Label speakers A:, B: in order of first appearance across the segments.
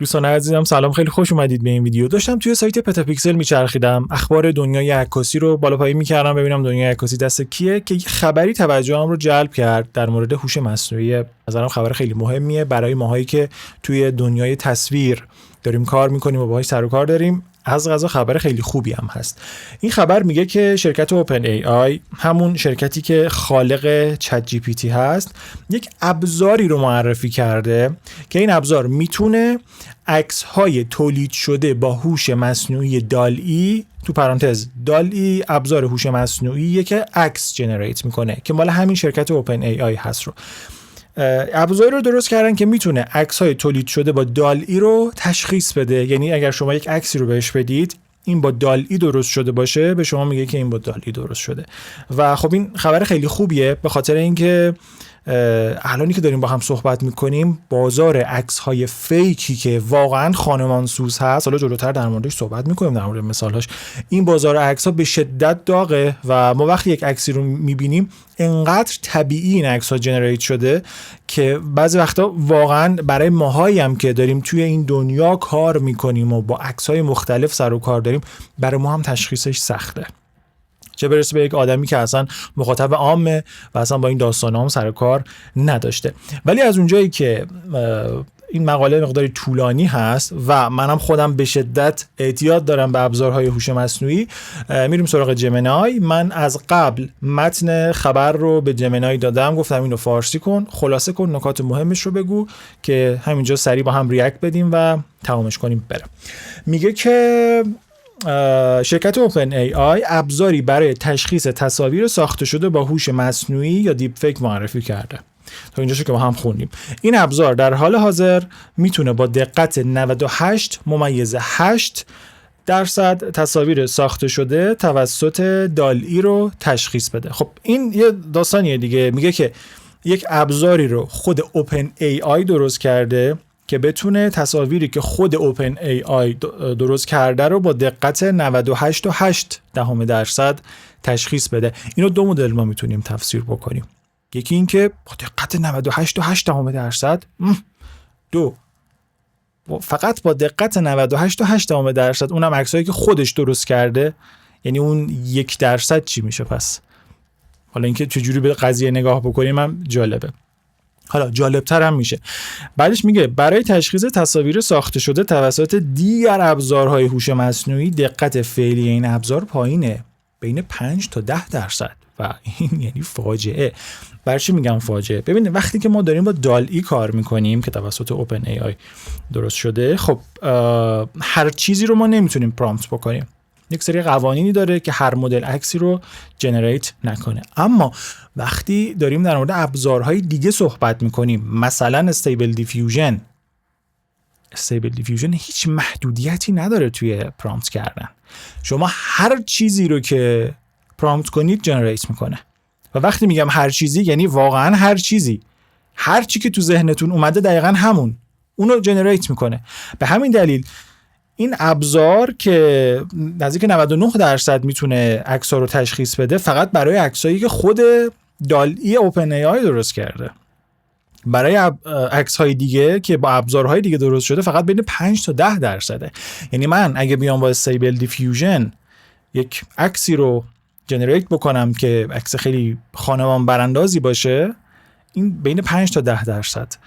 A: دوستان عزیزم سلام، خیلی خوش اومدید به این ویدیو. داشتم توی سایت پتاپیکسل میچرخیدم، اخبار دنیای عکاسی رو بالا پایین میکردم ببینم دنیای عکاسی دست کیه که یک خبری توجهم رو جلب کرد در مورد هوش مصنوعی. نظرم خبر خیلی مهمیه برای ماهایی که توی دنیای تصویر داریم کار میکنیم و باهاش سر و کار داریم. از قضا خبر خیلی خوبی هم هست. این خبر میگه که شرکت اوپن ای آی، همون شرکتی که خالق چت جی پی تی هست، یک ابزاری رو معرفی کرده که این ابزار میتونه عکس‌های تولید شده با هوش مصنوعی دال ای، تو پرانتز دال ای ابزار هوش مصنوعیه که عکس جنریت میکنه که مال همین شرکت اوپن ای آی هست، رو ابزاری رو درست کردن که میتونه عکس‌های تولید شده با دال ای رو تشخیص بده. یعنی اگر شما یک عکسی رو بهش بدید این با دال ای درست شده باشه، به شما میگه که این با دال ای درست شده. و خب این خبر خیلی خوبیه به خاطر اینکه الانی که داریم با هم صحبت میکنیم بازار عکس‌های فیکی که واقعا خانمانسوز هست، حالا جلوتر در موردش صحبت میکنیم در مورد مثالهاش، این بازار عکس‌ها به شدت داغه و ما وقتی یک عکسی رو میبینیم انقدر طبیعی این عکس‌ها جنریت شده که بعضی وقتا واقعا برای ماهایی هم که داریم توی این دنیا کار میکنیم و با عکس‌های مختلف سر و کار داریم، برای ما هم تشخیصش سخته، چه برسه به یک آدمی که اصلا مخاطب عامه و اصلا با این داستانا هم سر کار نداشته. ولی از اونجایی که این مقاله مقداری طولانی هست و منم خودم به شدت اعتیاد دارم به ابزارهای هوش مصنوعی، میریم سراغ جمینای. من از قبل متن خبر رو به جمینای دادم، گفتم اینو فارسی کن، خلاصه کن، نکات مهمش رو بگو که همینجا سریع با هم ریاکت بدیم و تمامش کنیم بره. میگه که شرکت اوپن ای آی ابزاری برای تشخیص تصاویر ساخته شده با هوش مصنوعی یا دیپ فیک معرفی کرده. تا اینجاشو که ما هم خوندیم. این ابزار در حال حاضر میتونه با دقت 98.8% تصاویر ساخته شده توسط دال ای رو تشخیص بده. خب این یه داستانیه دیگه. میگه که یک ابزاری رو خود اوپن ای آی درست کرده که بتونه تصاویری که خود اوپن ای آی درست کرده رو با دقت 98.8% تشخیص بده. اینو دو مدل ما میتونیم تفسیر بکنیم. یکی این که با دقت 98.8%، دو فقط با دقت 98.8%، اونم عکسایی که خودش درست کرده، یعنی اون 1% چی میشه پس؟ حالا اینکه چجوری به قضیه نگاه بکنیم هم جالبه. حالا جالبتر هم میشه. بعدش میگه برای تشخیص تصاویر ساخته شده توسط دیگر ابزارهای هوش مصنوعی دقت فعلی این ابزار پایینه، بین 5 تا 10%، و این یعنی فاجعه. برای چی میگم فاجعه؟ ببینید وقتی که ما داریم با دال ای کار میکنیم که توسط اوپن ای آی درست شده، خب هر چیزی رو ما نمیتونیم پرامپت بکنیم. یک سری قوانینی داره که هر مدل عکسی رو جنریت نکنه. اما وقتی داریم در مورد ابزارهای دیگه صحبت میکنیم، مثلا استیبل دیفیوژن هیچ محدودیتی نداره توی پرامپت کردن. شما هر چیزی رو که پرامپت کنید جنریت میکنه. و وقتی میگم هر چیزی یعنی واقعا هر چیزی، هر چی که تو ذهنتون اومده دقیقاً همون، اونو جنریت میکنه. به همین دلیل این ابزار که نزدیک 99% میتونه عکس‌ها رو تشخیص بده، فقط برای عکسایی که خود دال ای اوپن ای آی درست کرده. برای عکس‌های دیگه که با ابزارهای دیگه درست شده فقط بین 5 تا 10%. یعنی من اگه بیام با استیبل دیفیوژن یک عکسی رو جنریت بکنم که عکس خیلی خانمان براندازی باشه، این بین 5 تا 10%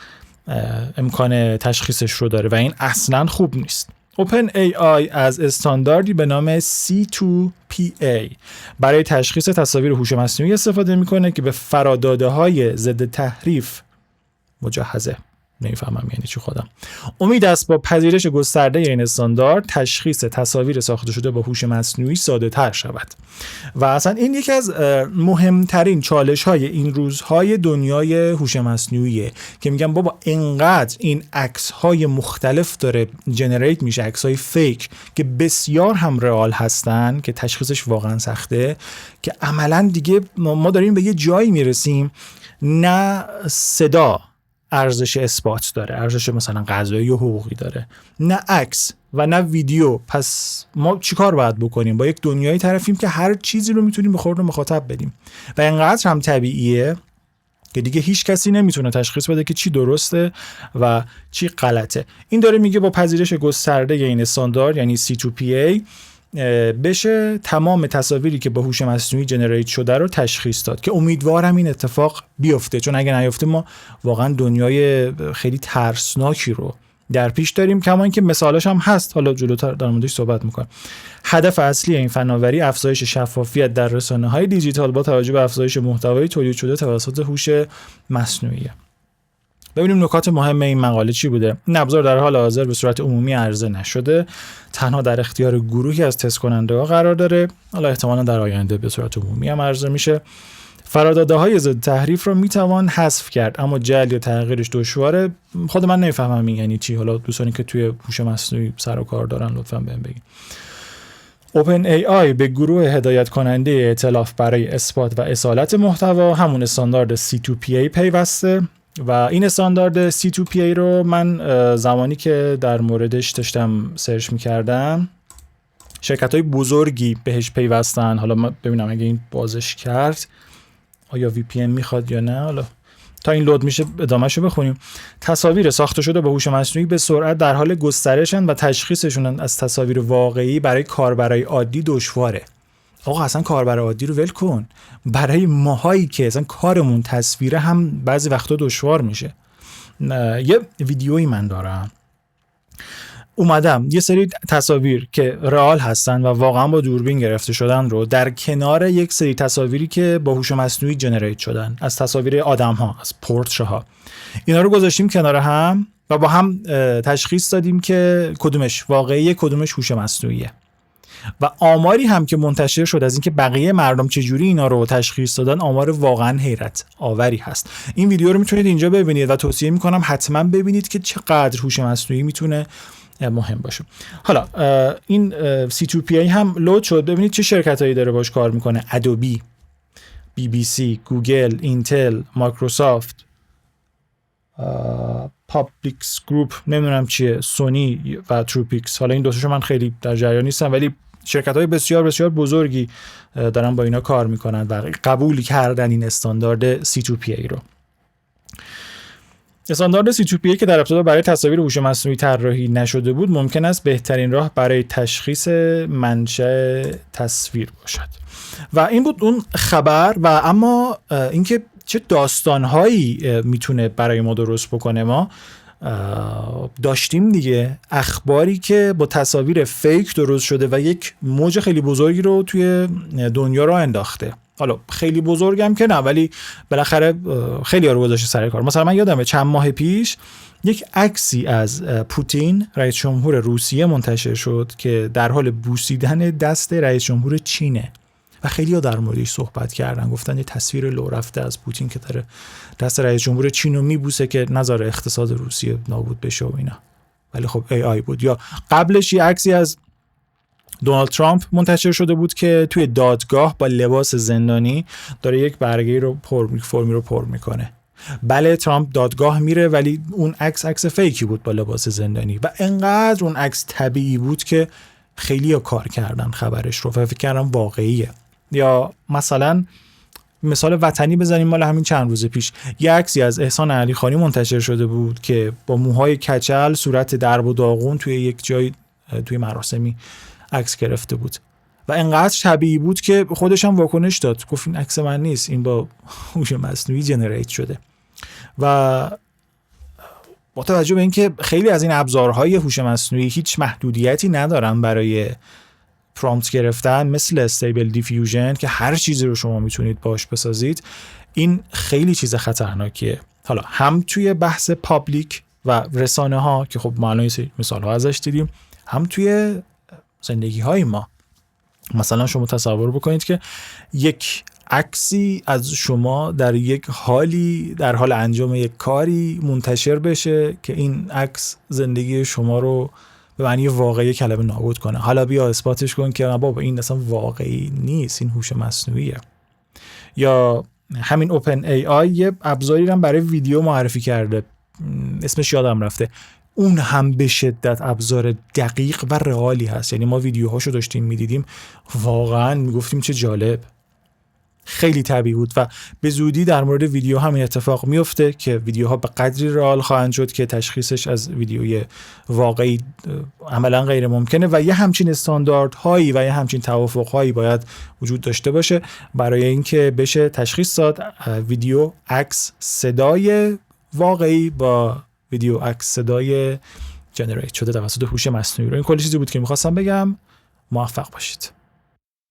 A: امکان تشخیصش رو داره و این اصلاً خوب نیست. اوپن ای آی از استانداردی به نام C2PA برای تشخیص تصاویر هوش مصنوعی استفاده میکنه که به فراداده‌های ضد تحریف مجهزه. نمیفهمم یعنی چی خودم. امید است با پذیرش گسترده این استاندارد تشخیص تصاویر ساخته شده با هوش مصنوعی ساده تر شود. و اصلا این یکی از مهمترین چالش های این روزهای دنیای هوش مصنوعیه که میگم بابا اینقدر این عکس های مختلف داره جنریت میشه، عکس های فیک که بسیار هم رئال هستن که تشخیصش واقعا سخته، که عملا دیگه ما داریم به یه جایی میرسیم نه صدا ارزش اثبات داره، ارزش مثلا قضایی و حقوقی داره، نه عکس و نه ویدیو. پس ما چیکار باید بکنیم؟ با یک دنیای طرفیم که هر چیزی رو میتونیم به خورد مخاطب بدیم و اینقدر هم طبیعیه که دیگه هیچ کسی نمیتونه تشخیص بده که چی درسته و چی غلطه. این داره میگه با پذیرش گسترده این استاندارد یعنی C2PA بشه تمام تصاویری که با هوش مصنوعی جنریت شده رو تشخیص داد که امیدوارم این اتفاق بیفته، چون اگه نیفته ما واقعا دنیای خیلی ترسناکی رو در پیش داریم، کما اینکه مثالش هم هست، حالا جلوتر در موردش صحبت میکنم. هدف اصلی این فناوری افزایش شفافیت در رسانه‌های دیجیتال با توجه به افزایش محتوای تولید شده توسط هوش مصنوعی. ببینیم نکات مهم این مقاله چی بوده. این ابزار در حال حاضر به صورت عمومی عرضه نشده، تنها در اختیار گروهی از تست کننده‌ها قرار داره، حالا احتمالاً در آینده به صورت عمومی هم عرضه میشه. فراداده‌های ضد تحریف رو میتوان حذف کرد، اما جعل یا تغییرش دشواره. خود من نمیفهمم این یعنی چی، حالا دوستانی که توی هوش مصنوعی سر و کار دارن لطفاً بهم بگین. OpenAI به گروه هدایت کننده ائتلاف برای اثبات و اصالت محتوا همون استاندارد C2PA پیوسته و این استاندارد C2PA رو من زمانی که در موردش داشتم سرچ می‌کردم شرکت‌های بزرگی بهش پیوستن. حالا من ببینم اگه این بازش کرد آیا VPN میخواد یا نه. حالا تا این لود میشه ادامهشو بخونیم. تصاویر ساخته شده با هوش مصنوعی به سرعت در حال گسترشن و تشخیصشون از تصاویر واقعی برای کاربرای عادی دشواره. آقا اصلا کاربر عادی رو ول کن، برای ماهایی که اصلا کارمون تصویره هم بعضی وقتا دشوار میشه. یه ویدیویی من دارم اومدم یه سری تصاویر که رئال هستن و واقعا با دوربین گرفته شدن رو در کنار یک سری تصاویری که با هوش مصنوعی جنریت شدن از تصاویر آدم ها، از پورتره ها، اینا رو گذاشتیم کنار هم و با هم تشخیص دادیم که کدومش واقعیه کدومش هوش مصنوعیه. و آماری هم که منتشر شد از اینکه بقیه مردم چجوری اینا رو تشخیص دادن آمار واقعا حیرت آوری هست. این ویدیو رو میتونید اینجا ببینید و توصیه میکنم حتما ببینید که چقدر هوش مصنوعی میتونه مهم باشه. حالا این C2PA هم لود شد. ببینید چه شرکتایی داره باش کار میکنه: ادوبی، BBC، گوگل، اینتل، مایکروسافت، پابلیکس گروپ، نمیدونم چیه، سونی و تروپیکس. حالا این دوستاشو من خیلی در جریان نیستم ولی شرکت‌های بسیار بسیار بزرگی دارن با اینا کار میکنن و قبول کردن این استاندارد C2PA رو. استاندارد C2PA که در ابتدا برای تصاویر هوش مصنوعی طراحی نشده بود، ممکن است بهترین راه برای تشخیص منشأ تصویر باشد. و این بود اون خبر. و اما اینکه چه داستان‌هایی میتونه برای ما درست بکنه، ما داشتیم دیگه اخباری که با تصاویر فیک درست شده و یک موج خیلی بزرگی رو توی دنیا راه انداخته. حالا خیلی بزرگم که نه ولی بالاخره خیلی ها رو گذاشته سر کار. مثلا من یادمه چند ماه پیش یک عکسی از پوتین رئیس جمهور روسیه منتشر شد که در حال بوسیدن دست رئیس جمهور چینه و خیلی ها در موردش صحبت کردن، گفتن یه تصویر لو رفته از پوتین که داره دست رئیس جمهور چین رو میبوسه که نذاره اقتصاد روسیه نابود بشه و اینا. ولی خب AI بود. یا قبلش یه عکسی از دونالد ترامپ منتشر شده بود که توی دادگاه با لباس زندانی داره یک برگه رو فرمی رو پر میکنه. بله ترامپ دادگاه میره ولی اون عکس فیکی بود با لباس زندانی و انقدر اون عکس طبیعی بود که خیلی ها کار کردن خبرش رو و فکر کردن واقعیه. یا مثلا مثال وطنی بزنیم، مال همین چند روز پیش یه عکسی از احسان علی خانی منتشر شده بود که با موهای کچل، صورت درب و داغون توی یک جای توی مراسمی عکس گرفته بود و انقدر طبیعی بود که خودش هم واکنش داد، گفت این عکس من نیست، این با هوش مصنوعی جنریت شده. و با توجه به اینکه خیلی از این ابزارهای هوش مصنوعی هیچ محدودیتی ندارن برای پرامپت گرفتن، مثل استیبل دیفیوژن که هر چیزی رو شما میتونید باش بسازید، این خیلی چیز خطرناکیه. حالا هم توی بحث پابلیک و رسانه ها که خب ما الان مثال ها ازش دیدیم، هم توی زندگی های ما. مثلا شما تصور بکنید که یک عکسی از شما در یک حالی در حال انجام یک کاری منتشر بشه که این عکس زندگی شما رو به معنی واقعی کلمه نابود کنه. حالا بیا اثباتش کن که بابا این اصلا واقعی نیست، این هوش مصنوعیه. یا همین اوپن ای آی یه ابزاری هم برای ویدیو معرفی کرده، اسمش یادم رفته، اون هم به شدت ابزار دقیق و رئالی هست. یعنی ما ویدیوهاشو داشتیم میدیدیم واقعا میگفتیم چه جالب. خیلی طبیعی بود و به زودی در مورد ویدیو همین اتفاق میفته که ویدیوها به قدری رئال خواهند شد که تشخیصش از ویدیوی واقعی عملا غیر ممکنه و یه همچین استانداردهایی و یه همچین توافقهایی باید وجود داشته باشه برای اینکه بشه تشخیص داد ویدیو، عکس، صدای واقعی با ویدیو، عکس، صدای جنریت شده توسط هوش مصنوعی رو. این کلی چیزی بود که می‌خواستم بگم. موفق باشید.